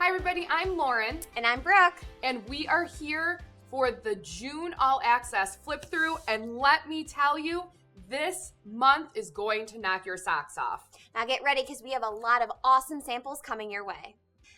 Hi everybody, I'm Lauren. And I'm Brooke. And we are here for the June All Access flip through. And let me tell you, this month is going to knock your socks off. Now get ready because we have a lot of awesome samples coming your way.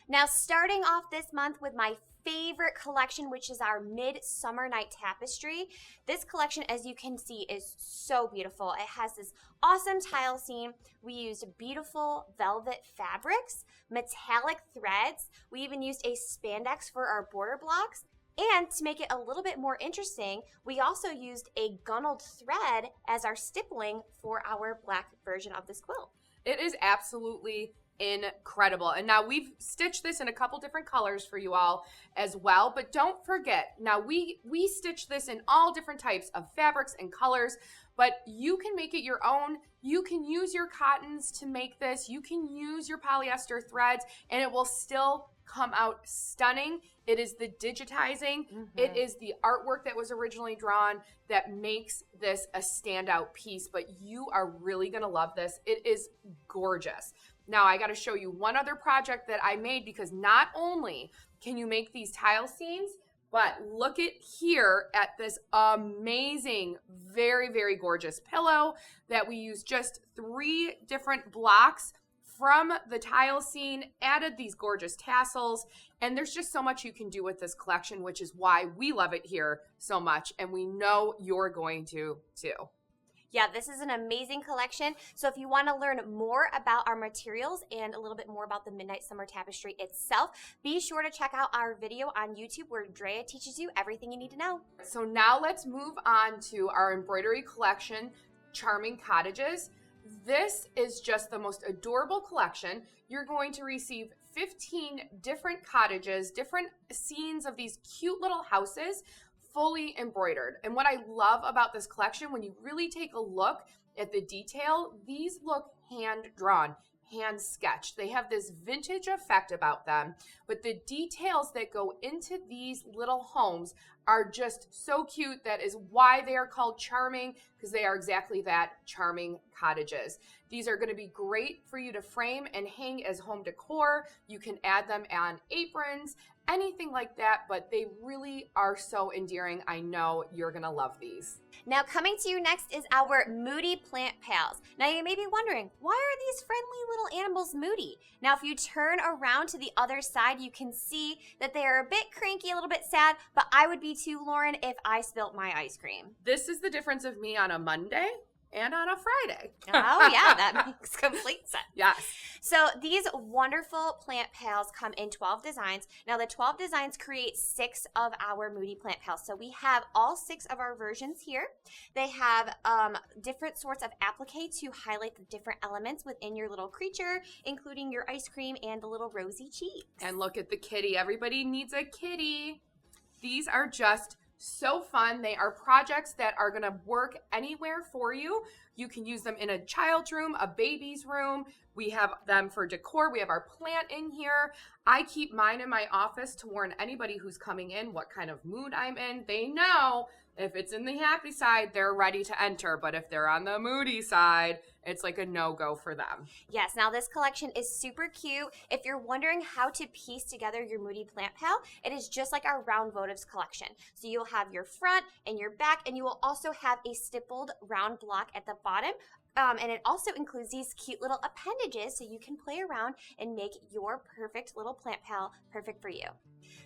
Now starting off this month with my favorite collection, which is our Midsummer Night Tapestry. This collection, as you can see, is so beautiful. It has this awesome tile scene. We used beautiful velvet fabrics, metallic threads. We even used a spandex for our border blocks. And to make it a little bit more interesting, we also used a gunneled thread as our stippling for our black version of this quilt. It is absolutely incredible. And now we've stitched this in a couple different colors for you all as well, but don't forget, now we stitch this in all different types of fabrics and colors, but you can make it your own. You can use your cottons to make this. You can use your polyester threads and it will still come out stunning. It is the digitizing. It is the artwork that was originally drawn that makes this a standout piece, but you are really gonna love this. It is gorgeous. Now I got to show you one other project that I made, because not only can you make these tile scenes, but look at here at this amazing, very, very gorgeous pillow that we used just 3 different blocks from the tile scene, added these gorgeous tassels, and there's just so much you can do with this collection, which is why we love it here so much, and we know you're going to too. Yeah, this is an amazing collection. So if you want to learn more about our materials and a little bit more about the Midnight Summer Tapestry itself, be sure to check out our video on YouTube where Drea teaches you everything you need to know. So now let's move on to our embroidery collection, Charming Cottages. This is just the most adorable collection. You're going to receive 15 different cottages, different scenes of these cute little houses, fully embroidered. And what I love about this collection, when you really take a look at the detail, these look hand-drawn, hand-sketched. They have this vintage effect about them, but the details that go into these little homes are just so cute. That is why they are called charming, because they are exactly that, charming cottages. These are going to be great for you to frame and hang as home decor. You can add them on aprons, anything like that, but they really are so endearing. I know you're going to love these. Now coming to you next is our Moody Plant Pals. Now you may be wondering, why are these friendly little animals moody? Now if you turn around to the other side, you can see that they are a bit cranky, a little bit sad, but I would be too, Lauren, if I spilt my ice cream. This is the difference of me on a Monday and on a Friday. Oh yeah, that makes complete sense. Yes. So these wonderful plant pals come in 12 designs. Now the 12 designs create 6 of our Moody plant pals. So we have all 6 of our versions here. They have different sorts of applique to highlight the different elements within your little creature, including your ice cream and the little rosy cheeks. And look at the kitty. Everybody needs a kitty. These are just so fun. They are projects that are going to work anywhere for you. You can use them in a child's room, a baby's room. We have them for decor. We have our plant in here. I keep mine in my office to warn anybody who's coming in what kind of mood I'm in. They know if it's in the happy side, they're ready to enter. But if they're on the moody side, it's like a no-go for them. Yes, now this collection is super cute. If you're wondering how to piece together your Moody Plant Pal, it is just like our round votives collection. So you'll have your front and your back, and you will also have a stippled round block at the bottom. And it also includes these cute little appendages so you can play around and make your perfect little plant pal perfect for you.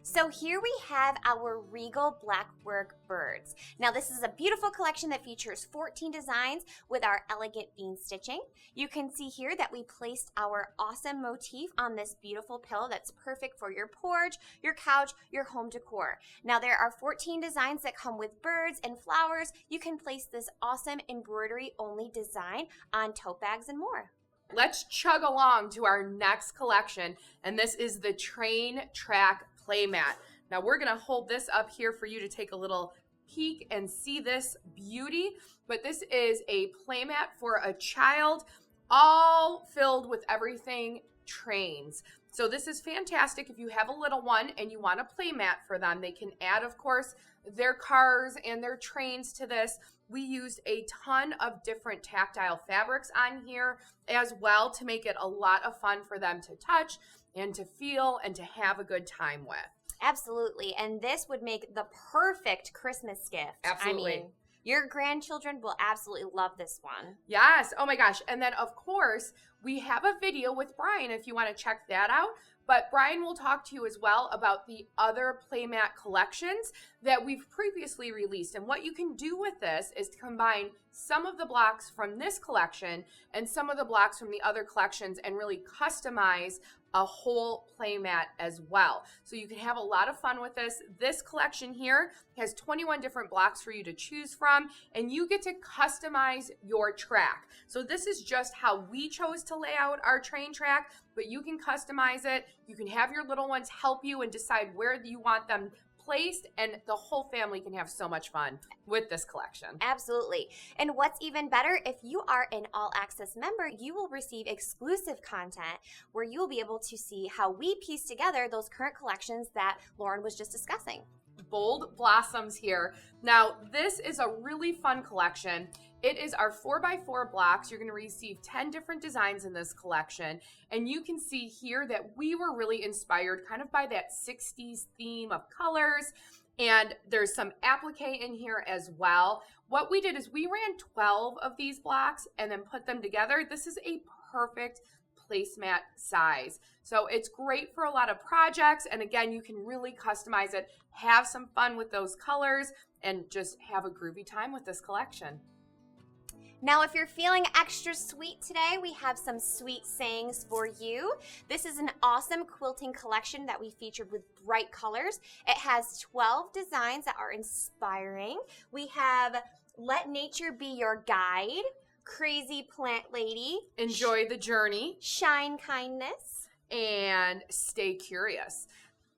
So here we have our Regal blackwork birds. Now this is a beautiful collection that features 14 designs with our elegant bean stitching. You can see here that we placed our awesome motif on this beautiful pillow that's perfect for your porch, your couch, your home decor. Now there are 14 designs that come with birds and flowers. You can place this awesome embroidery only design on tote bags and more. Let's chug along to our next collection, and this is the Train Track Playmat. Now we're going to hold this up here for you to take a little peek and see this beauty, but this is a playmat for a child, all filled with everything trains. So this is fantastic if you have a little one and you want a playmat for them. They can add, of course, their cars and their trains to this, We used a ton of different tactile fabrics on here as well to make it a lot of fun for them to touch and to feel and to have a good time with. Absolutely. And this would make the perfect Christmas gift. Absolutely. I mean, your grandchildren will absolutely love this one. Yes. Oh my gosh. And then, of course, we have a video with Brian if you want to check that out. But Brian will talk to you as well about the other playmat collections that we've previously released. And what you can do with this is to combine some of the blocks from this collection and some of the blocks from the other collections and really customize a whole playmat as well. So you can have a lot of fun with this. This collection here has 21 different blocks for you to choose from, and you get to customize your track. So this is just how we chose to lay out our train track, but you can customize it. You can have your little ones help you and decide where you want them placed, and the whole family can have so much fun with this collection. Absolutely. And what's even better, if you are an All Access member, you will receive exclusive content where you will be able to see how we piece together those current collections that Lauren was just discussing. Bold Blossoms here. Now, this is a really fun collection. It is our 4x4 blocks. You're going to receive 10 different designs in this collection. And you can see here that we were really inspired kind of by that 60s theme of colors. And there's some applique in here as well. What we did is we ran 12 of these blocks and then put them together. This is a perfect placemat size. So it's great for a lot of projects. And again, you can really customize it, have some fun with those colors, and just have a groovy time with this collection. Now, if you're feeling extra sweet today, we have some sweet sayings for you. This is an awesome quilting collection that we featured with bright colors. It has 12 designs that are inspiring. We have Let Nature Be Your Guide, Crazy Plant Lady, Enjoy the Journey, Shine Kindness, and Stay Curious.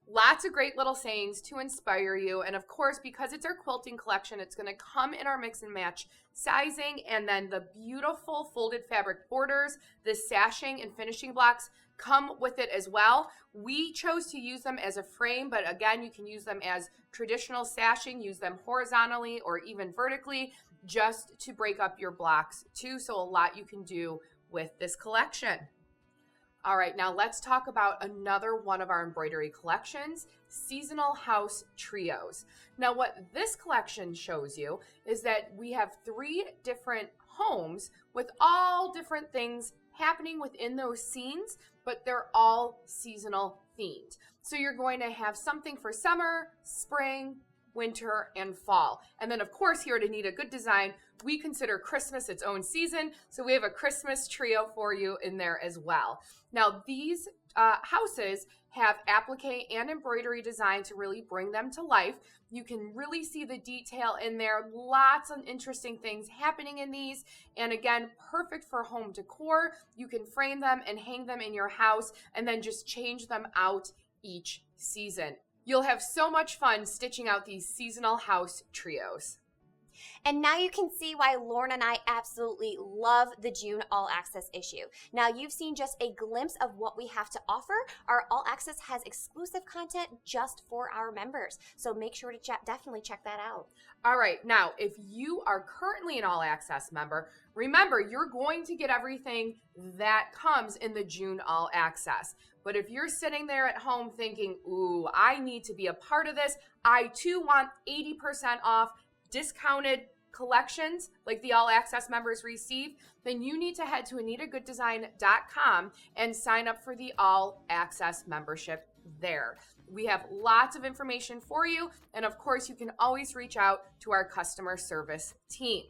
Lots of great little sayings to inspire you. And of course, because it's our quilting collection, it's going to come in our mix and match sizing, and then the beautiful folded fabric borders, the sashing and finishing blocks come with it as well. We chose to use them as a frame, but again, you can use them as traditional sashing, use them horizontally or even vertically just to break up your blocks too. So a lot you can do with this collection. All right, now let's talk about another one of our embroidery collections, Seasonal House Trios. Now what this collection shows you is that we have 3 different homes with all different things happening within those scenes, but they're all seasonal themed. So you're going to have something for summer, spring, winter, and fall. And then of course here at Anita Goodesign, we consider Christmas its own season, so we have a Christmas trio for you in there as well. Now these houses have applique and embroidery design to really bring them to life. You can really see the detail in there, lots of interesting things happening in these, and again, perfect for home decor. You can frame them and hang them in your house and then just change them out each season. You'll have so much fun stitching out these seasonal house trios. And now you can see why Lauren and I absolutely love the June All Access issue. Now you've seen just a glimpse of what we have to offer. Our All Access has exclusive content just for our members. So make sure to definitely check that out. All right, now if you are currently an All Access member, remember you're going to get everything that comes in the June All Access. But if you're sitting there at home thinking, ooh, I need to be a part of this, I too want 80% off discounted collections like the All Access members receive, then you need to head to anitagooddesign.com and sign up for the All Access membership there. We have lots of information for you, and of course, you can always reach out to our customer service team.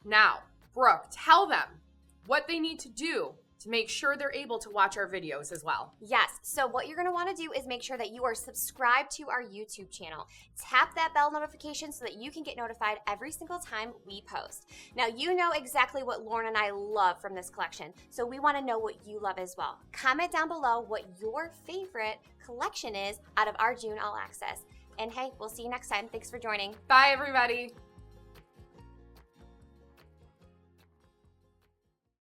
Now, Brooke, tell them what they need to do to make sure they're able to watch our videos as well. Yes, so what you're gonna wanna do is make sure that you are subscribed to our YouTube channel. Tap that bell notification so that you can get notified every single time we post. Now, you know exactly what Lauren and I love from this collection, so we wanna know what you love as well. Comment down below what your favorite collection is out of our June All Access. And hey, we'll see you next time. Thanks for joining. Bye, everybody.